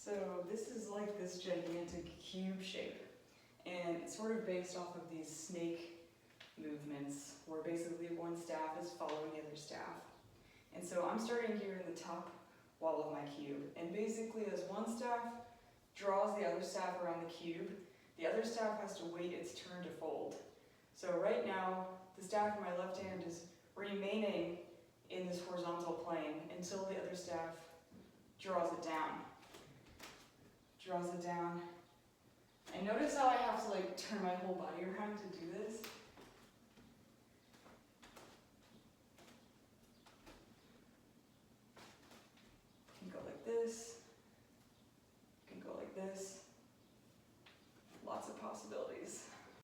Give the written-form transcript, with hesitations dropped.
So this is like this gigantic cube shape, and it's sort of based off of these snake movements where basically one staff is following the other staff. And so I'm starting here in the top wall of my cube, and basically as one staff draws the other staff around the cube, the other staff has to wait its turn to fold. So right now, the staff in my left hand is remaining in this horizontal plane until the other staff draws it down. And notice how I have to like turn my whole body around to do this.